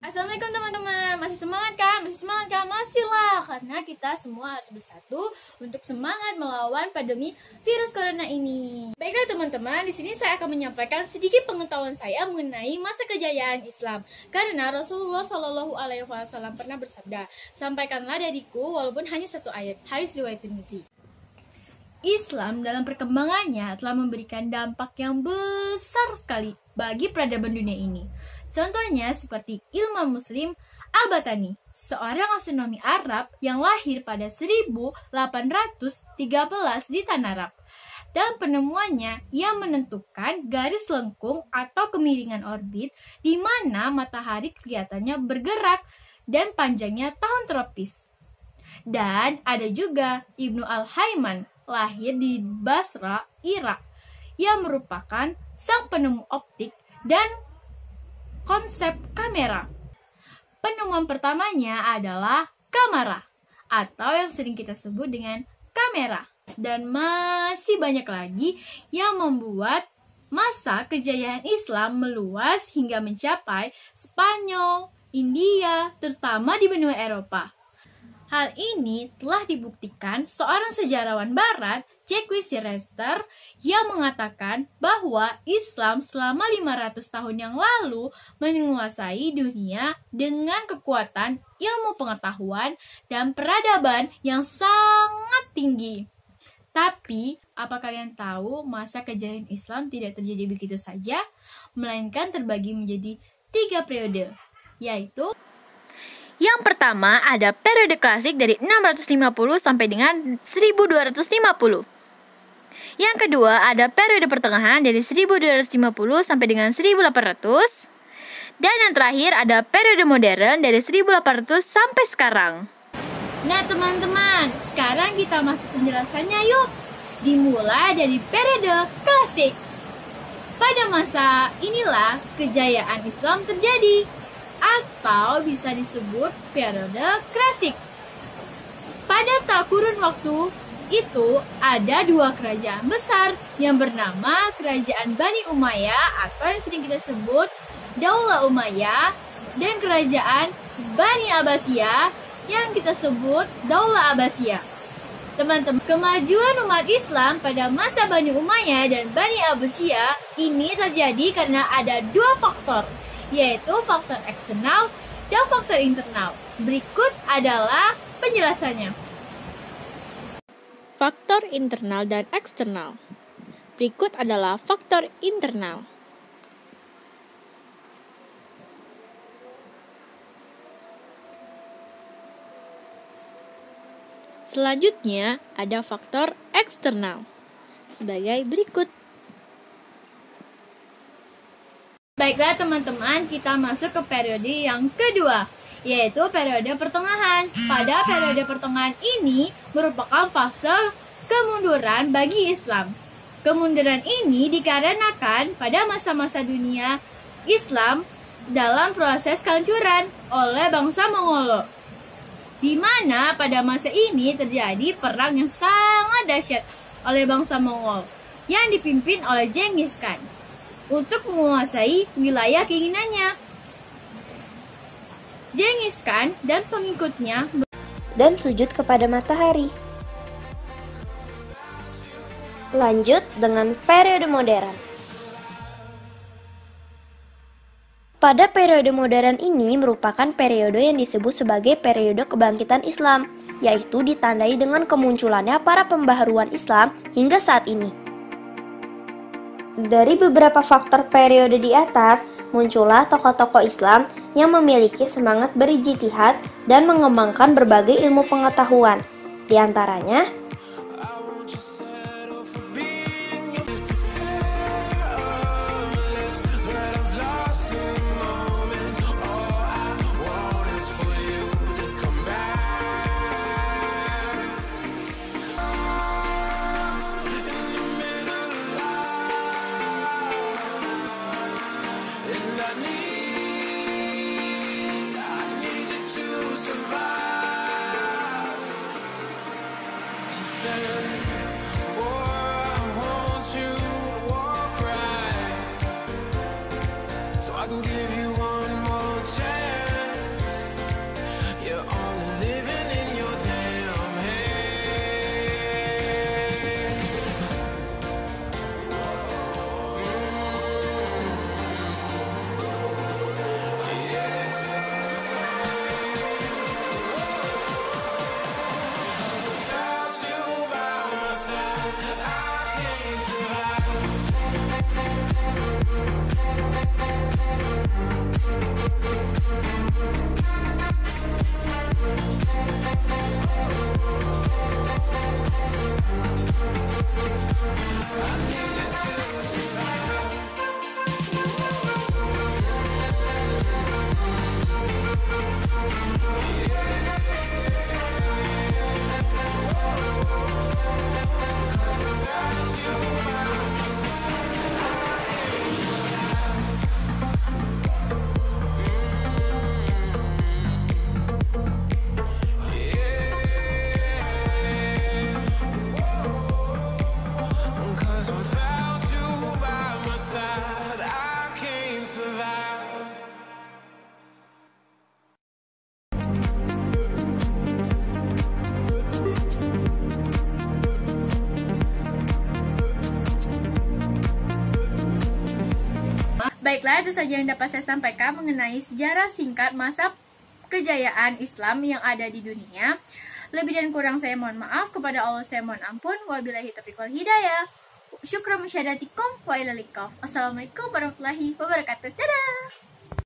Assalamualaikum teman-teman, masih semangat kan? Masih lah, karena kita semua harus bersatu untuk semangat melawan pandemi virus corona ini. Baiklah teman-teman, di sini saya akan menyampaikan sedikit pengetahuan saya mengenai masa kejayaan Islam. Karena Rasulullah Shallallahu Alaihi Wasallam pernah bersabda, sampaikanlah dariku walaupun hanya satu ayat. Hadis riwayat Tirmidzi. Islam dalam perkembangannya telah memberikan dampak yang besar sekali bagi peradaban dunia ini. Contohnya seperti Imam Muslim Al-Batani, seorang astronomi Arab yang lahir pada 1813 di Tanah Arab. Dalam penemuannya, ia menentukan garis lengkung atau kemiringan orbit di mana matahari kelihatannya bergerak dan panjangnya tahun tropis. Dan ada juga Ibnu Al-Hayman, lahir di Basra, Irak, yang merupakan sang penemu optik dan konsep kamera. Penemuan pertamanya adalah kamera, atau yang sering kita sebut dengan kamera. Dan masih banyak lagi yang membuat masa kejayaan Islam meluas hingga mencapai Spanyol, India, terutama di benua Eropa. Hal ini telah dibuktikan seorang sejarawan barat, Jacques Sirester, yang mengatakan bahwa Islam selama 500 tahun yang lalu menguasai dunia dengan kekuatan ilmu pengetahuan dan peradaban yang sangat tinggi. Tapi, apa kalian tahu masa kejayaan Islam tidak terjadi begitu saja, melainkan terbagi menjadi 3 periode, yaitu yang pertama ada periode klasik dari 650 sampai dengan 1250. Yang kedua ada periode pertengahan dari 1250 sampai dengan 1800. Dan yang terakhir ada periode modern dari 1800 sampai sekarang. Nah teman-teman, sekarang kita masuk penjelasannya yuk. Dimulai dari periode klasik. Pada masa inilah kejayaan Islam terjadi, atau bisa disebut periode klasik. Pada kurun waktu itu ada 2 kerajaan besar yang bernama Kerajaan Bani Umayyah atau yang sering kita sebut Daulah Umayyah, dan Kerajaan Bani Abbasiyah yang kita sebut Daulah Abbasiyah. Teman-teman, kemajuan umat Islam pada masa Bani Umayyah dan Bani Abbasiyah ini terjadi karena ada 2 faktor, yaitu faktor eksternal dan faktor internal. Berikut adalah penjelasannya. Faktor internal dan eksternal. Berikut adalah faktor internal. Selanjutnya ada faktor eksternal sebagai berikut. Baiklah teman-teman, kita masuk ke periode yang kedua, yaitu periode pertengahan. Pada periode pertengahan ini merupakan fase kemunduran bagi Islam. Kemunduran ini dikarenakan pada masa-masa dunia Islam dalam proses kehancuran oleh bangsa Mongolia, di mana pada masa ini terjadi perang yang sangat dahsyat oleh bangsa Mongol yang dipimpin oleh Genghis Khan untuk menguasai wilayah keinginannya. Genghis Khan dan pengikutnya dan sujud kepada matahari. Lanjut dengan periode modern. Pada periode modern ini merupakan periode yang disebut sebagai periode kebangkitan Islam, yaitu ditandai dengan kemunculannya para pembaharuan Islam hingga saat ini. Dari beberapa faktor periode di atas, muncullah tokoh-tokoh Islam yang memiliki semangat berijtihad dan mengembangkan berbagai ilmu pengetahuan. Di antaranya, so I can give you one more chance. Baiklah, itu saja yang dapat saya sampaikan mengenai sejarah singkat masa kejayaan Islam yang ada di dunia. Lebih dan kurang saya mohon maaf, kepada Allah saya mohon ampun. Wabillahi taufiq wal hidayah. Syukran musyadatikum wa ilal liqa. Assalamualaikum warahmatullahi wabarakatuh. Dadah.